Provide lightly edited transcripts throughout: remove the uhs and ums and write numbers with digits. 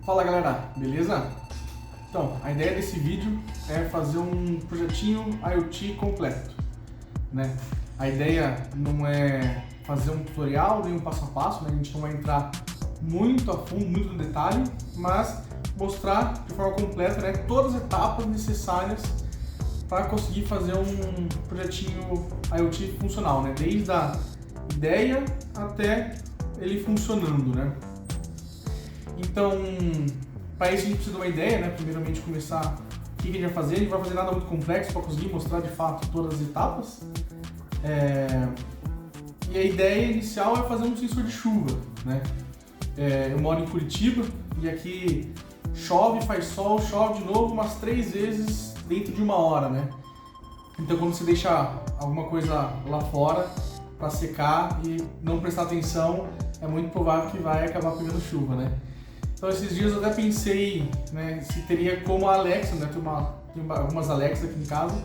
Fala galera, beleza? Então, a ideia desse vídeo é fazer um projetinho IoT completo, né? A ideia não é fazer um tutorial, nem um passo a passo, né? A gente não vai entrar muito a fundo, muito no detalhe, mas mostrar de forma completa, né, todas as etapas necessárias para conseguir fazer um projetinho IoT funcional, né? Desde a ideia até ele funcionando, né? Então, para isso a gente precisa de uma ideia, né? Primeiramente começar o que a gente vai fazer. A gente não vai fazer nada muito complexo para conseguir mostrar de fato todas as etapas. E a ideia inicial é fazer um sensor de chuva, né? Eu moro em Curitiba e aqui chove, faz sol, chove de novo umas 3 vezes dentro de 1 hora, né? Então quando você deixa alguma coisa lá fora para secar e não prestar atenção, é muito provável que vai acabar pegando chuva, né? Então esses dias eu até pensei, né, se teria como a Alexa, né, tem algumas Alexas aqui em casa,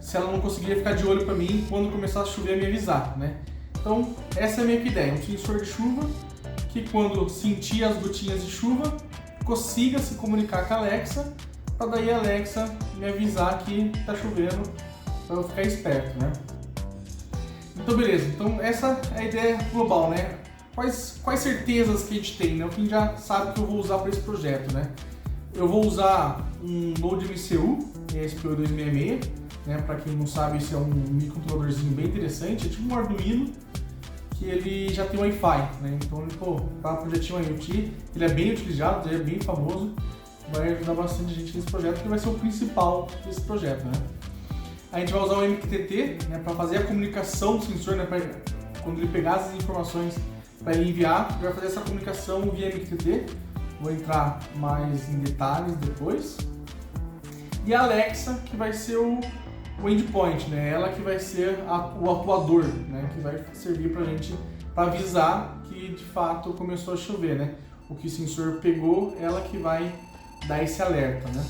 se ela não conseguiria ficar de olho para mim quando começar a chover me avisar, né? Então essa é a minha ideia, um sensor de chuva que quando sentir as gotinhas de chuva consiga se comunicar com a Alexa, para daí a Alexa me avisar que está chovendo, para eu ficar esperto, né? Então beleza, então essa é a ideia global, né? Quais certezas que a gente tem, né? O que a gente já sabe que eu vou usar para esse projeto, né? Eu vou usar um NodeMCU, ESP8266, né? Para quem não sabe, esse é um microcontroladorzinho bem interessante, é tipo um Arduino, que ele já tem Wi-Fi, né? Então, para projetinho IoT, ele é bem utilizado, ele é bem famoso, vai ajudar bastante gente nesse projeto, que vai ser o principal desse projeto, né? A gente vai usar o MQTT, né? Para fazer a comunicação do sensor, né? Quando ele pegar as informações para ele enviar, ele vai fazer essa comunicação via MQTT. Vou entrar mais em detalhes depois. E a Alexa, que vai ser o endpoint, né? Ela que vai ser o atuador, né? Que vai servir para a gente, para avisar que de fato começou a chover, né? O que o sensor pegou, ela que vai dar esse alerta, né?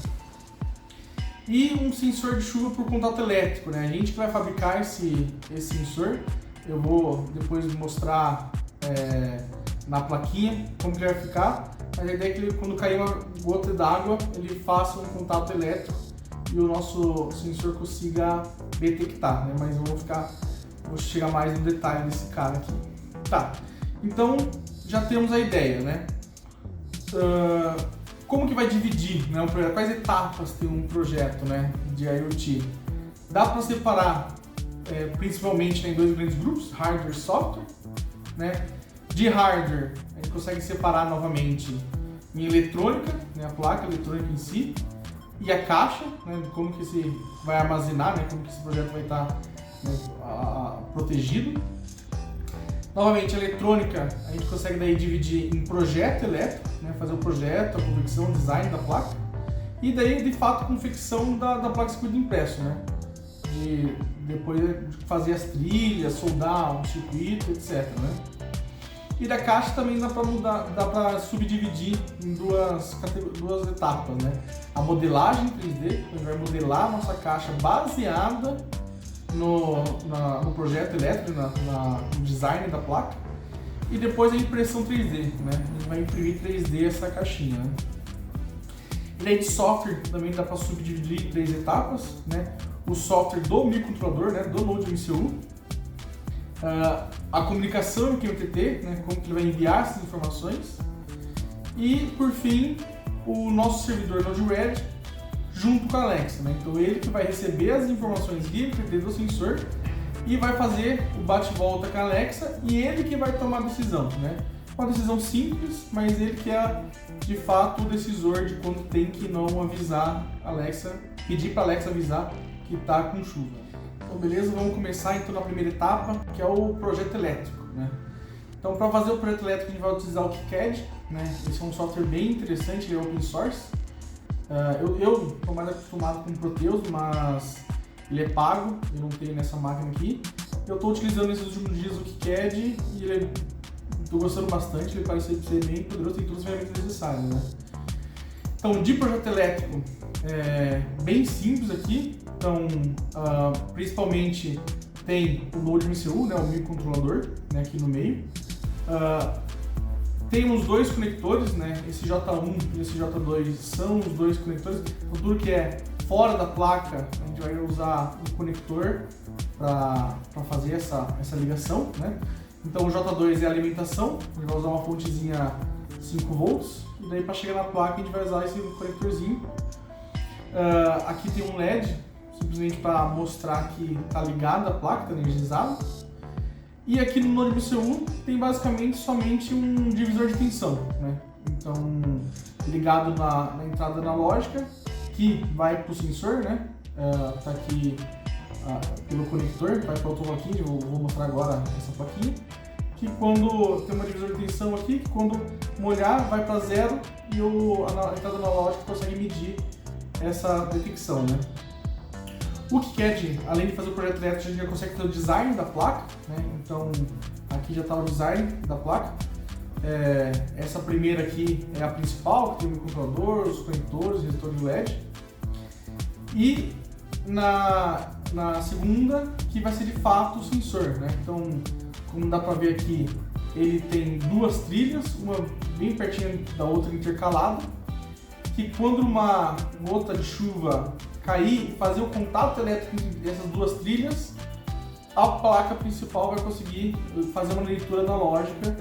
E um sensor de chuva por contato elétrico, né? A gente que vai fabricar esse sensor. Eu vou depois mostrar na plaquinha como que ele vai ficar, mas a ideia é que ele, quando cair uma gota d'água, ele faça um contato elétrico e o nosso sensor consiga detectar, né? Mas eu vou chegar mais no detalhe desse cara aqui. Tá, então já temos a ideia, né? Como que vai dividir, né, um projeto? Quais etapas tem um projeto, né, de IoT? Dá para separar principalmente, né, em 2 grandes grupos, hardware e software, né? De hardware, a gente consegue separar novamente em eletrônica, né, a placa eletrônica em si, e a caixa, né, como que se vai armazenar, né, como que esse projeto vai estar, né, protegido. Novamente, a eletrônica, a gente consegue daí dividir em projeto elétrico, né, fazer o projeto, a confecção, o design da placa, e daí, de fato, a confecção da placa de circuito impresso, né, depois de fazer as trilhas, soldar um circuito, etc, né. E da caixa também dá para subdividir em duas etapas, né? A modelagem 3D, a gente vai modelar a nossa caixa baseada no projeto elétrico, no design da placa, e depois a impressão 3D, né? A gente vai imprimir 3D essa caixinha, né? E daí de software também dá para subdividir em 3 etapas, né? O software do microcontrolador, né? Do NodeMCU, a comunicação MQTT, né, como que ele vai enviar essas informações, e por fim o nosso servidor Node-RED junto com a Alexa, né? Então ele que vai receber as informações via MQTT do sensor e vai fazer o bate-volta com a Alexa, e ele que vai tomar a decisão, né? Uma decisão simples, mas ele que é de fato o decisor de quando tem que não avisar a Alexa, pedir para a Alexa avisar que está com chuva. Então beleza, vamos começar então na primeira etapa, que é o projeto elétrico, né? Então para fazer o projeto elétrico a gente vai utilizar o KiCad, né? Esse é um software bem interessante, ele é open source. Eu estou mais acostumado com o Proteus, mas ele é pago, eu não tenho nessa máquina aqui. Eu estou utilizando nesses últimos dias o KiCad e estou gostando bastante, ele parece ser bem poderoso, tem todas as ferramentas necessárias, né? Então de projeto elétrico, bem simples aqui. Então, principalmente tem o NodeMCU, né, o microcontrolador, né, aqui no meio. Temos dois conectores, né? Esse J1 e esse J2 são os dois conectores. Então, tudo que é fora da placa, a gente vai usar um conector para fazer essa ligação, né? Então o J2 é a alimentação, a gente vai usar uma fontezinha 5 volts, e daí para chegar na placa a gente vai usar esse conectorzinho. Aqui tem um LED, simplesmente para mostrar que está ligada a placa, está energizada. E aqui no Node BCU tem basicamente somente um divisor de tensão, né? Então, ligado na entrada analógica, que vai para o sensor, né? Tá aqui pelo conector, vai para outra plaquinha, eu vou mostrar agora essa plaquinha. Que quando tem uma divisor de tensão aqui, que quando molhar vai para zero e a entrada analógica consegue medir essa detecção, né? O KiCad, além de fazer o projeto elétrico, a gente já consegue fazer o design da placa, né? Então aqui já está o design da placa. Essa primeira aqui é a principal, que tem o microcontrolador, os conectores, o resistor de LED. E na segunda, que vai ser de fato o sensor, né? Então, como dá para ver aqui, ele tem duas trilhas, uma bem pertinho da outra intercalada, que quando uma gota de chuva cair e fazer o contato elétrico entre essas duas trilhas, a placa principal vai conseguir fazer uma leitura analógica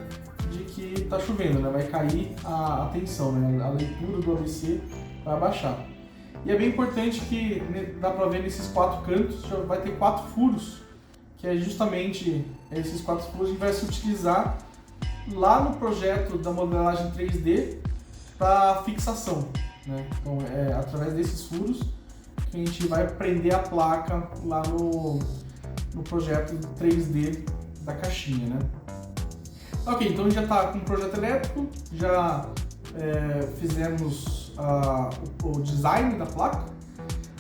de que está chovendo, né? Vai cair a tensão, né? A leitura do ABC vai abaixar. E é bem importante que dá para ver nesses 4 cantos, já vai ter 4 furos, que é justamente esses 4 furos que vai se utilizar lá no projeto da modelagem 3D para fixação, né? Então é através desses furos que a gente vai prender a placa lá no projeto 3D da caixinha, né? Ok, então a gente já está com o projeto elétrico, já fizemos o design da placa.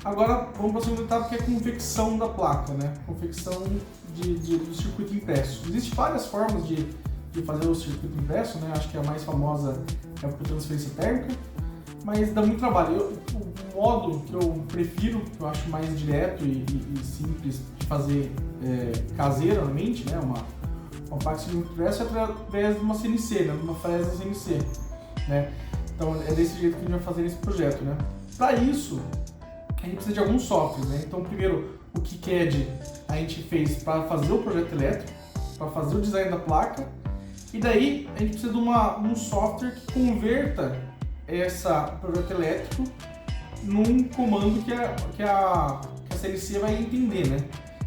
Agora vamos para a segunda etapa, que é a confecção da placa, né? Confecção do circuito impresso. Existem várias formas de fazer o circuito impresso, né? Acho que a mais famosa é a por transferência térmica, mas dá muito trabalho. O modo que eu prefiro, que eu acho mais direto e simples de fazer caseiramente, né? Uma placa de circuito impresso é através de uma CNC, né? De uma fresa CNC, né? Então é desse jeito que a gente vai fazer esse projeto, né? Para isso, a gente precisa de alguns softwares, né? Então, primeiro, o KiCad a gente fez para fazer o projeto elétrico, para fazer o design da placa, e daí a gente precisa de um software que converta esse projeto elétrico num comando que a CNC vai entender, né?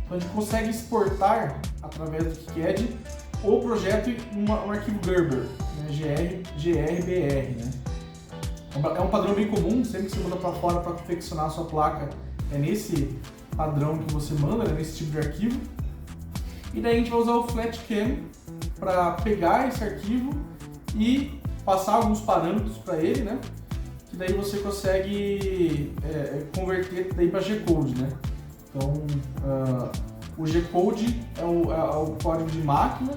Então a gente consegue exportar através do KiCad o projeto em um arquivo Gerber, né? GRBR, né? É um padrão bem comum, sempre que você manda para fora para confeccionar a sua placa, é nesse padrão que você manda, né? Nesse tipo de arquivo. E daí a gente vai usar o FlatCam para pegar esse arquivo e passar alguns parâmetros para ele, né? Que daí você consegue converter para G-Code, né? Então, o G-Code é o código de máquina,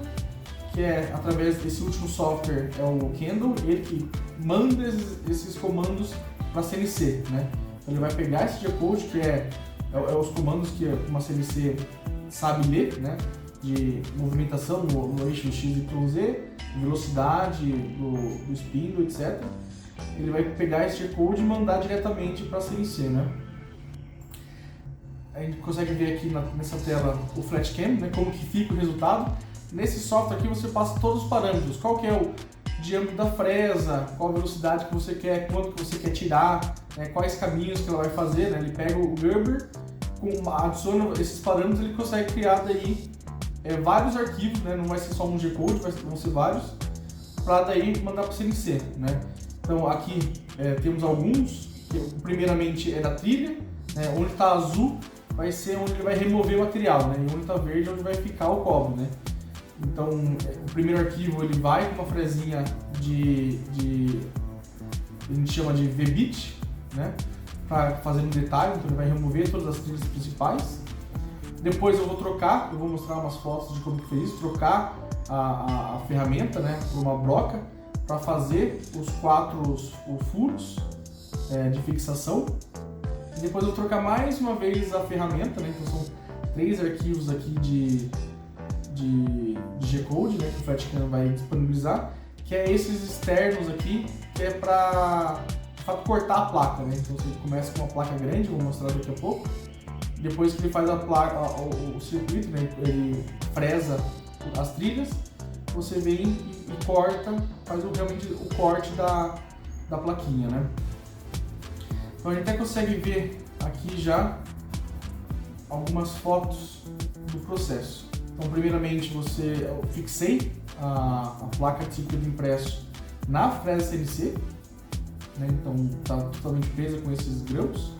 que é através desse último software, é o Candle, ele que manda esses comandos para a CNC, né? Então ele vai pegar esse G-Code, que é os comandos que uma CNC sabe ler, né? De movimentação no eixo XYZ, velocidade do spindle, etc. Ele vai pegar esse G-Code e mandar diretamente para a CNC, né? A gente consegue ver aqui nessa tela o FlatCam, né? Como que fica o resultado. Nesse software aqui você passa todos os parâmetros, qual que é o diâmetro da fresa, qual a velocidade que você quer, quanto que você quer tirar, né, quais caminhos que ela vai fazer, né? Ele pega o Gerber, adiciona esses parâmetros, ele consegue criar daí vários arquivos, né? Não vai ser só um G-Code, vão ser vários, para daí mandar para o CNC, né? Então aqui temos alguns, que primeiramente é da trilha, né? Onde está azul vai ser onde ele vai remover o material, né? E onde está verde é onde vai ficar o cobre, né? Então, o primeiro arquivo ele vai com uma fresinha a gente chama de VBit, né? Para fazer um detalhe, então ele vai remover todas as trilhas principais. Depois eu vou mostrar umas fotos de como que fez isso, trocar a ferramenta, né, por uma broca para fazer os 4 furos de fixação. E depois eu vou trocar mais uma vez a ferramenta, né? Então são 3 arquivos aqui de G-Code, né, que o FlatCam vai disponibilizar. que é esses externos aqui, que é para cortar a placa, né? Então você começa com uma placa grande, vou mostrar daqui a pouco. Depois que ele faz a placa, o circuito, né? Ele fresa as trilhas, você vem e corta, faz realmente o corte da plaquinha, né? Então a gente até consegue ver aqui já algumas fotos do processo. Então primeiramente eu fixei a placa de circuito impresso na fresa CNC, né? Então está totalmente presa com esses grãos.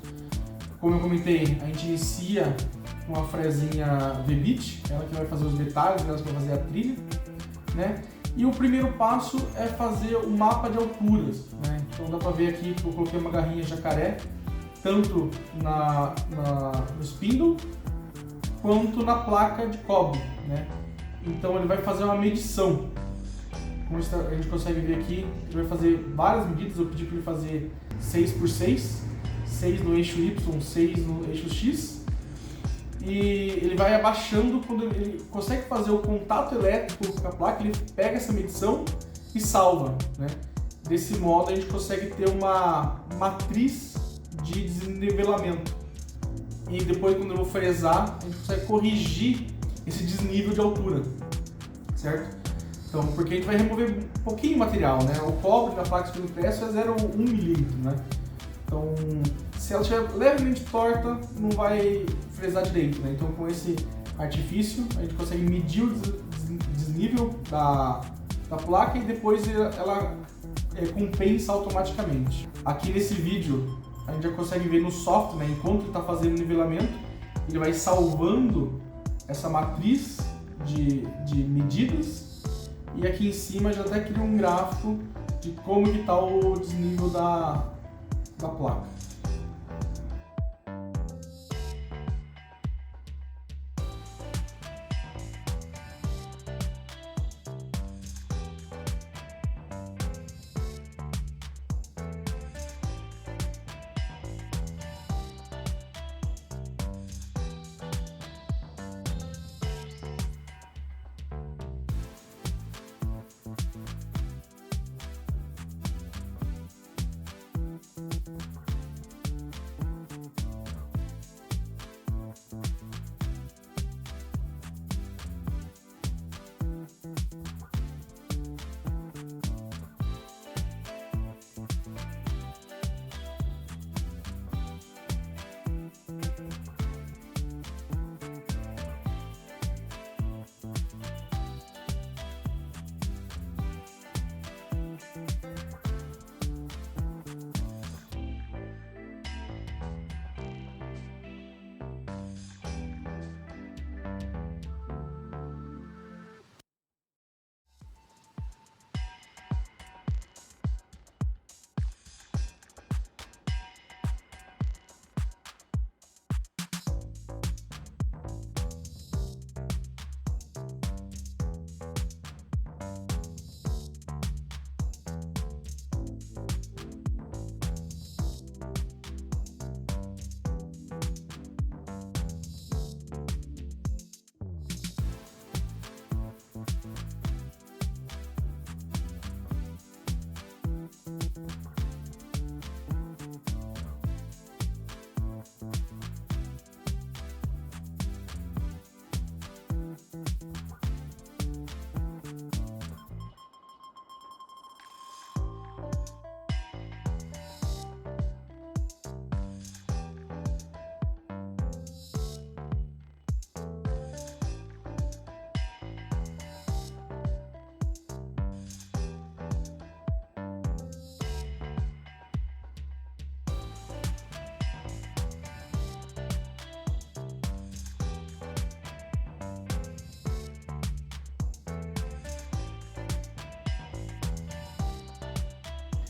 Como eu comentei, a gente inicia com a fresinha V-Bit, ela que vai fazer os detalhes, ela que vai fazer a trilha, né? E o primeiro passo é fazer o mapa de alturas, né? Então dá para ver aqui que eu coloquei uma garrinha jacaré, tanto no spindle quanto na placa de cobre, né? Então ele vai fazer uma medição. Como a gente consegue ver aqui, ele vai fazer várias medidas. Eu pedi para ele fazer 6x6, 6 no eixo Y, 6 no eixo X. E ele vai abaixando, quando ele consegue fazer o contato elétrico com a placa, ele pega essa medição e salva, né? Desse modo a gente consegue ter uma matriz de desnivelamento. E depois, quando eu vou fresar, a gente consegue corrigir esse desnível de altura, certo? Então, porque a gente vai remover um pouquinho de material, né? O cobre na placa de impresso é 0,1 milímetro, né? Então, se ela estiver levemente torta, não vai fresar direito, né? Então, com esse artifício, a gente consegue medir o desnível da placa e depois ela compensa automaticamente. Aqui nesse vídeo, a gente já consegue ver no software, né? Enquanto ele está fazendo o nivelamento, ele vai salvando essa matriz de medidas, e aqui em cima já até cria um gráfico de como que está o desnível da placa.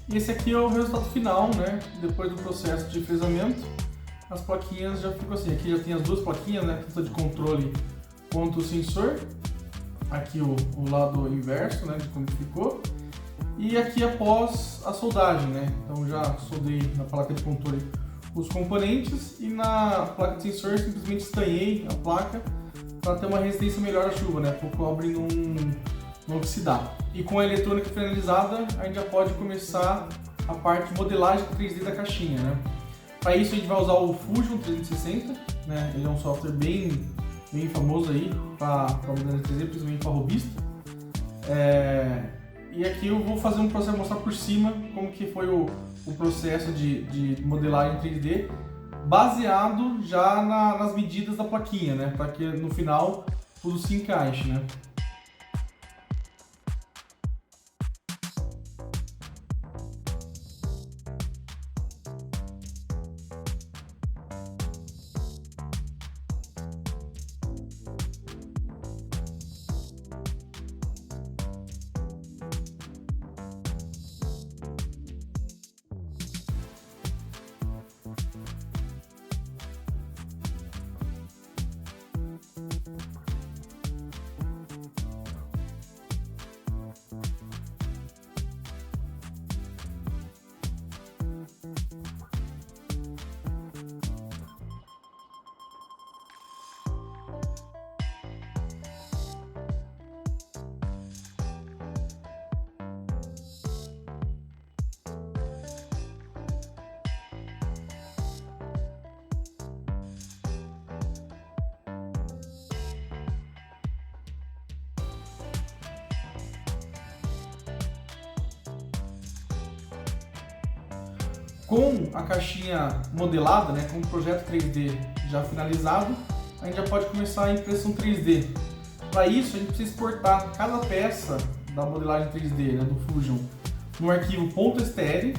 E esse aqui é o resultado final, né? Depois do processo de fresamento, as plaquinhas já ficam assim. Aqui já tem as duas plaquinhas, né? Tanto de controle quanto o sensor. Aqui o lado inverso, né? De como ficou. E aqui após a soldagem, né? Então já soldei na placa de controle os componentes e na placa de sensor simplesmente estanhei a placa para ter uma resistência melhor à chuva, né? Para o cobre não oxidar. E com a eletrônica finalizada, a gente já pode começar a parte de modelagem 3D da caixinha, né? Para isso a gente vai usar o Fusion 360, né? Ele é um software bem famoso aí para modelagem 3D, principalmente para robista. E aqui eu vou fazer um processo, mostrar por cima como que foi o processo de modelagem 3D, baseado já nas medidas da plaquinha, né? Para que no final tudo se encaixe, né? Com a caixinha modelada, né, com o projeto 3D já finalizado, a gente já pode começar a impressão 3D. Para isso, a gente precisa exportar cada peça da modelagem 3D, né, do Fusion, no arquivo .stl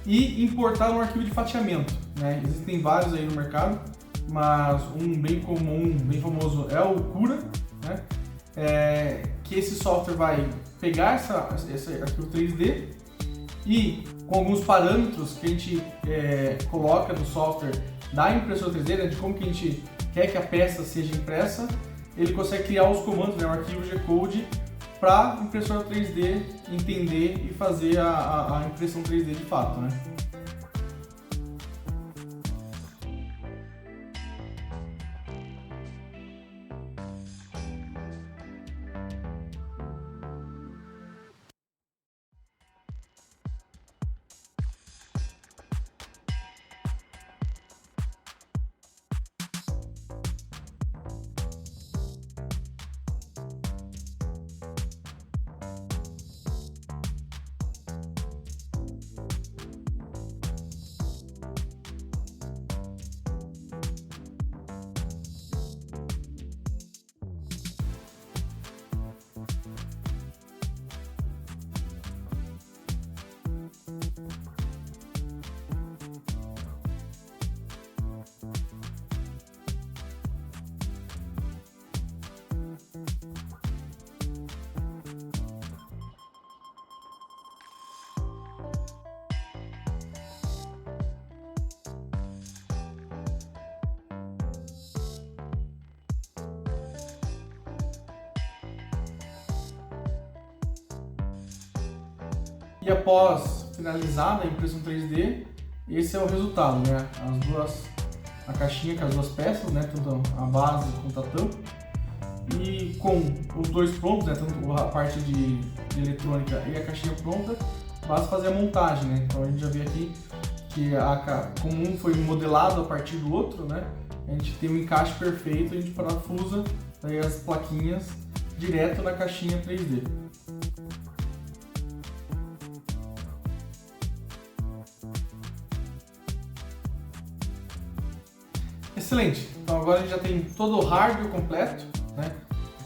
e importar no arquivo de fatiamento, né? Existem vários aí no mercado, mas um bem comum, bem famoso é o Cura, né? Que esse software vai pegar esse arquivo 3D e com alguns parâmetros que a gente coloca no software da impressora 3D, né, de como que a gente quer que a peça seja impressa, ele consegue criar os comandos, né, o arquivo G-Code, para a impressora 3D entender e fazer a impressão 3D de fato, né? E após finalizada a impressão 3D, esse é o resultado, né? A caixinha com as duas peças, né? Tanto a base quanto a tampa. E com os dois prontos, né? Tanto a parte de eletrônica e a caixinha pronta, basta fazer a montagem, né? Então a gente já vê aqui que como um foi modelado a partir do outro, né? A gente tem um encaixe perfeito, a gente parafusa aí as plaquinhas direto na caixinha 3D. Excelente! Então agora a gente já tem todo o hardware completo, né?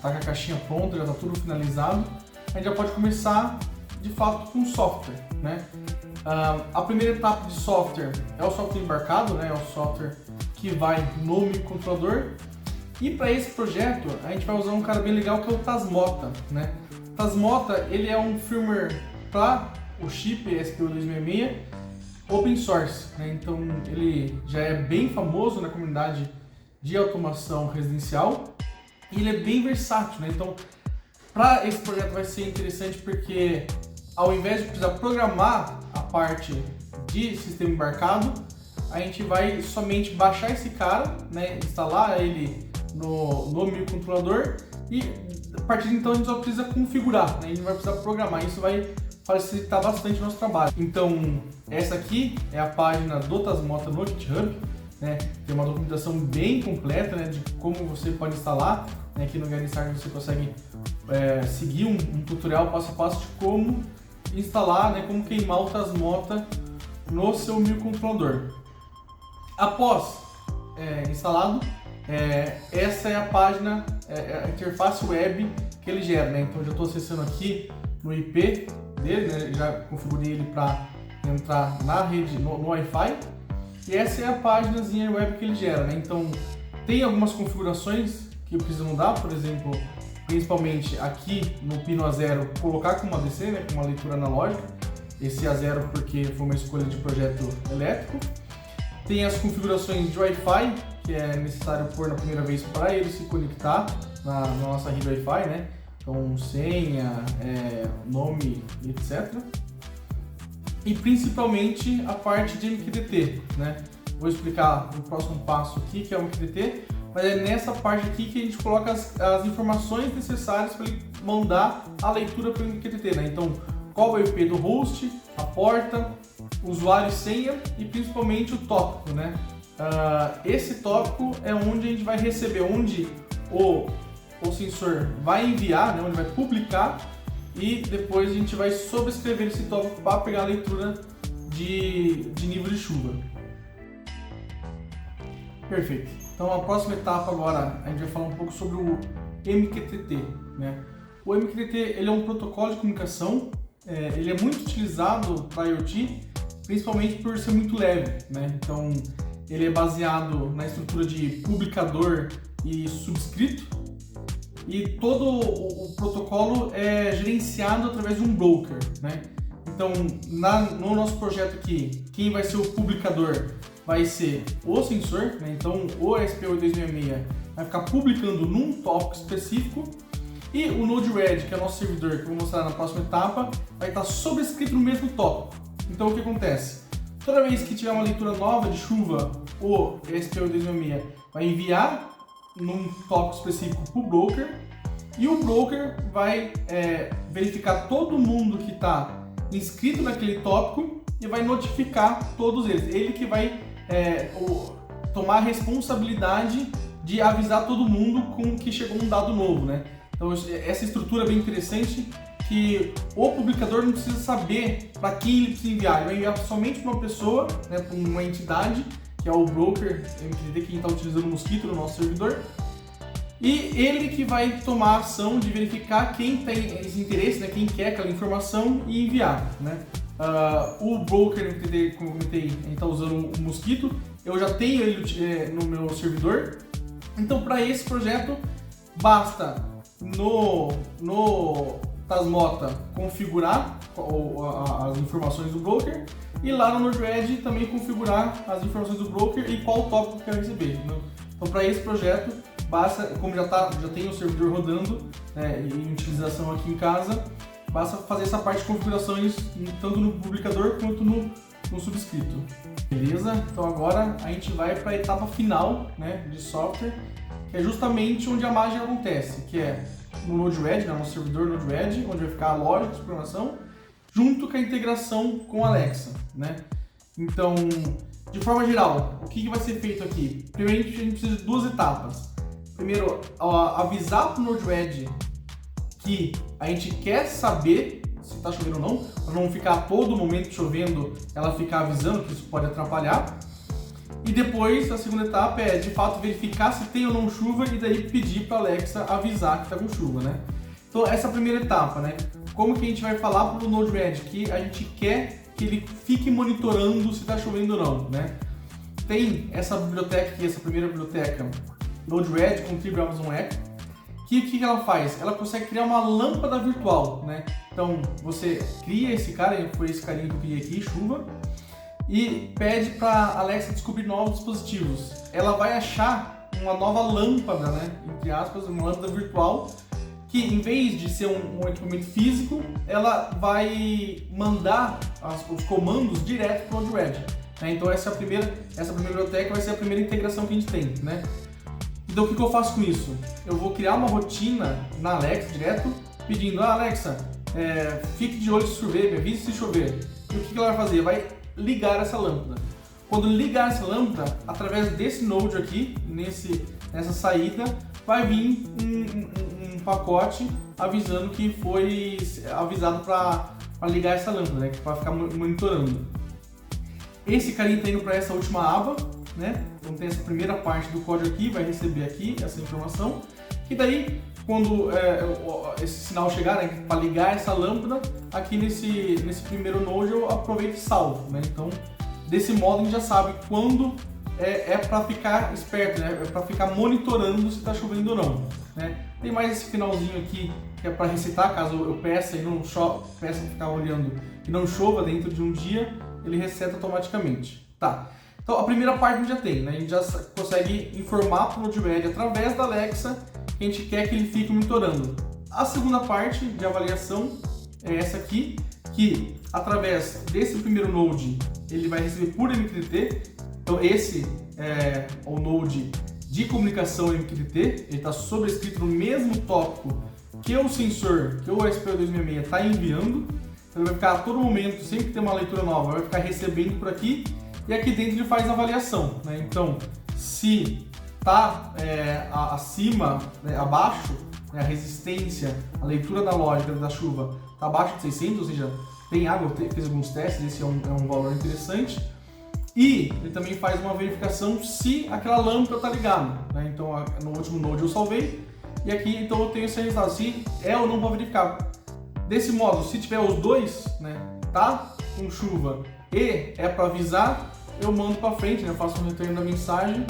Tá com a caixinha pronta, já está tudo finalizado. A gente já pode começar de fato com o software, né? A primeira etapa de software é o software embarcado, né? É o software que vai no microcontrolador. E para esse projeto a gente vai usar um cara bem legal que é o Tasmota, né? O Tasmota, ele é um firmware para o chip SPU266 open source, né? Então ele já é bem famoso na comunidade de automação residencial e ele é bem versátil, né? Então para esse projeto vai ser interessante porque ao invés de precisar programar a parte de sistema embarcado, a gente vai somente baixar esse cara, né? Instalar ele no microcontrolador E a partir de então a gente só precisa configurar, né? A gente não vai precisar programar, isso vai facilitar bastante o nosso trabalho. Então, essa aqui é a página do Tasmota no GitHub, né? Tem uma documentação bem completa, né, de como você pode instalar, né? Aqui no GetStarted você consegue seguir um tutorial passo a passo de como instalar, né, como queimar o Tasmota no seu microcontrolador. Após instalado, essa é a página, a interface web que ele gera, né? Então eu já estou acessando aqui no IP dele, né? Já configurei ele para entrar na rede, no Wi-Fi, e essa é a páginazinha web que ele gera, né? Então tem algumas configurações que eu preciso mudar, por exemplo, principalmente aqui no pino A0 colocar como ADC, né? Com uma leitura analógica, esse A0 porque foi uma escolha de projeto elétrico. Tem as configurações de Wi-Fi, que é necessário pôr na primeira vez para ele se conectar na nossa rede Wi-Fi, né? Então, senha, nome, etc. E principalmente a parte de MQTT, né? Vou explicar no próximo passo aqui, que é o MQTT, mas é nessa parte aqui que a gente coloca as informações necessárias para ele mandar a leitura para o MQTT, né? Então, qual é o IP do host, a porta, usuário e senha e principalmente o tópico, né? Esse tópico é onde a gente vai receber, onde o sensor vai enviar, né? Onde vai publicar, e depois a gente vai sobrescrever esse tópico para pegar a leitura de nível de chuva. Perfeito. Então a próxima etapa agora a gente vai falar um pouco sobre o MQTT, né? O MQTT ele é um protocolo de comunicação, ele é muito utilizado para IoT, principalmente por ser muito leve, né? Então ele é baseado na estrutura de publicador e subscrito, e todo o protocolo é gerenciado através de um broker, né? Então no nosso projeto aqui, quem vai ser o publicador vai ser o sensor, né? Então o ESP8266 vai ficar publicando num tópico específico, e o Node-RED, que é o nosso servidor, que eu vou mostrar na próxima etapa, vai estar sobrescrito no mesmo tópico. Então o que acontece? Toda vez que tiver uma leitura nova de chuva, o ESP8266 vai enviar num tópico específico para o broker, e o broker vai verificar todo mundo que está inscrito naquele tópico e vai notificar todos eles. Ele que vai tomar a responsabilidade de avisar todo mundo com que chegou um dado novo, né? Então essa estrutura é bem interessante, que o publicador não precisa saber para quem ele precisa enviar, ele vai enviar somente para uma pessoa, né, para uma entidade, que é o broker MQTT que a gente está utilizando o Mosquito no nosso servidor, e ele que vai tomar a ação de verificar quem tem esse interesse, né, quem quer aquela informação e enviar, né? O broker MQTT, como eu comentei, a gente está usando o Mosquito, eu já tenho ele no meu servidor, então para esse projeto basta no Tasmota configurar as informações do broker, e lá no Node-RED também configurar as informações do broker e qual tópico quer receber, né? Então para esse projeto basta, como já tem o servidor rodando, né, em utilização aqui em casa, basta fazer essa parte de configurações tanto no publicador quanto no subscrito. Beleza? Então agora a gente vai para a etapa final, né, de software, que é justamente onde a mágica acontece, que é no Node-RED, no nosso servidor Node-RED, onde vai ficar a lógica de programação, junto com a integração com a Alexa, né? Então, de forma geral, o que vai ser feito aqui? Primeiro, a gente precisa de duas etapas. Primeiro, avisar para o Node-RED que a gente quer saber se está chovendo ou não, para não ficar a todo momento chovendo, ela ficar avisando, que isso pode atrapalhar. E depois, a segunda etapa é, de fato, verificar se tem ou não chuva, e daí pedir para a Alexa avisar que está com chuva, né? Então, essa é a primeira etapa, né? Como que a gente vai falar para o Node-RED que a gente quer que ele fique monitorando se está chovendo ou não, né? Tem essa biblioteca aqui, essa primeira biblioteca, Node-RED com Triple Amazon Echo, que o que ela faz? Ela consegue criar uma lâmpada virtual, né? Então, você cria esse cara, foi esse carinha que eu criei aqui, chuva, e pede para a Alexa descobrir novos dispositivos. Ela vai achar uma nova lâmpada, né, entre aspas, uma lâmpada virtual, que em vez de ser um equipamento físico, ela vai mandar os comandos direto para o Node-RED, né? Então essa primeira biblioteca vai ser a primeira integração que a gente tem, né? Então o que eu faço com isso? Eu vou criar uma rotina na Alexa direto, pedindo: Alexa, fique de olho se chover, me avise se chover. E o que ela vai fazer? Vai ligar essa lâmpada. Quando ligar essa lâmpada, através desse node aqui, nessa saída, vai vir um pacote avisando que foi avisado para ligar essa lâmpada, né? Que vai ficar monitorando. Esse carinha está indo para essa última aba, né? Então tem essa primeira parte do código aqui, vai receber aqui essa informação. E daí, quando esse sinal chegar, né, para ligar essa lâmpada, aqui nesse primeiro node eu aproveito e salvo, né? Então, desse modo a gente já sabe quando é para ficar esperto, né? É para ficar monitorando se está chovendo ou não, né? Tem mais esse finalzinho aqui que é para resetar, caso eu peça e não peça para ficar olhando e não chova dentro de um dia, ele reseta automaticamente. Tá. Então a primeira parte a gente já tem, né? A gente já consegue informar para o Node-RED através da Alexa que a gente quer que ele fique monitorando. A segunda parte de avaliação é essa aqui, que através desse primeiro node ele vai receber por MQTT. Então esse é o node de comunicação MQTT, ele está sobrescrito no mesmo tópico que o sensor, que o SPO266 está enviando. Então ele vai ficar a todo momento, sempre que tem uma leitura nova, vai ficar recebendo por aqui, e aqui dentro ele faz a avaliação, né? Então, se está acima, né, abaixo, né, a resistência, a leitura analógica da chuva está abaixo de 600, ou seja, tem água, fez alguns testes, esse é um valor interessante. E ele também faz uma verificação se aquela lâmpada está ligada, né? Então, no último node eu salvei, e aqui então eu tenho esse resultado, se é ou não para verificar. Desse modo, se tiver os dois, né, tá com chuva e é para avisar, eu mando para frente, né, eu faço um retorno da mensagem,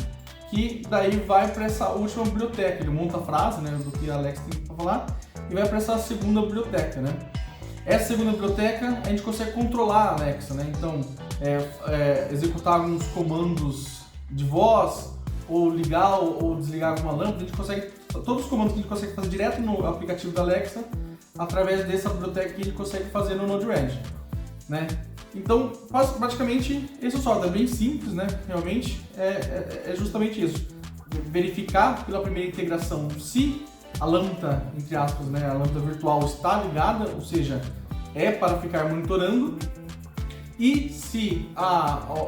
que daí vai para essa última biblioteca. Ele monta a frase, né, do que a Alexa tem para falar, e vai para essa segunda biblioteca, né. Essa segunda biblioteca a gente consegue controlar a Alexa, né, então executar alguns comandos de voz, ou ligar ou desligar alguma lâmpada. A gente consegue, todos os comandos que a gente consegue fazer direto no aplicativo da Alexa, através dessa biblioteca que a gente consegue fazer no Node-RED, né? Então, praticamente, esse software é bem simples, né? Realmente, é justamente isso. Verificar pela primeira integração se a lâmpada, entre aspas, né, a lâmpada virtual está ligada, ou seja, é para ficar monitorando, e se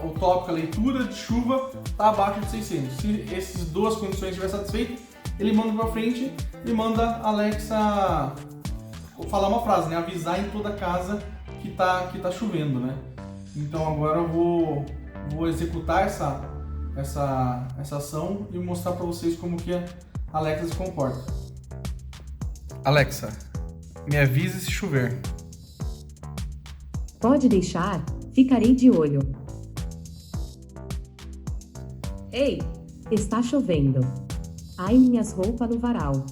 o tópico, a leitura de chuva, está abaixo de 600. Se essas duas condições estiverem satisfeitas, ele manda para frente e manda a Alexa falar uma frase, né? Avisar em toda a casa que tá chovendo, né? Então agora eu vou executar essa ação e mostrar para vocês como que a Alexa se comporta. Alexa, me avise se chover. Pode deixar, ficarei de olho. Ei, está chovendo. Ai, minhas roupas no varal.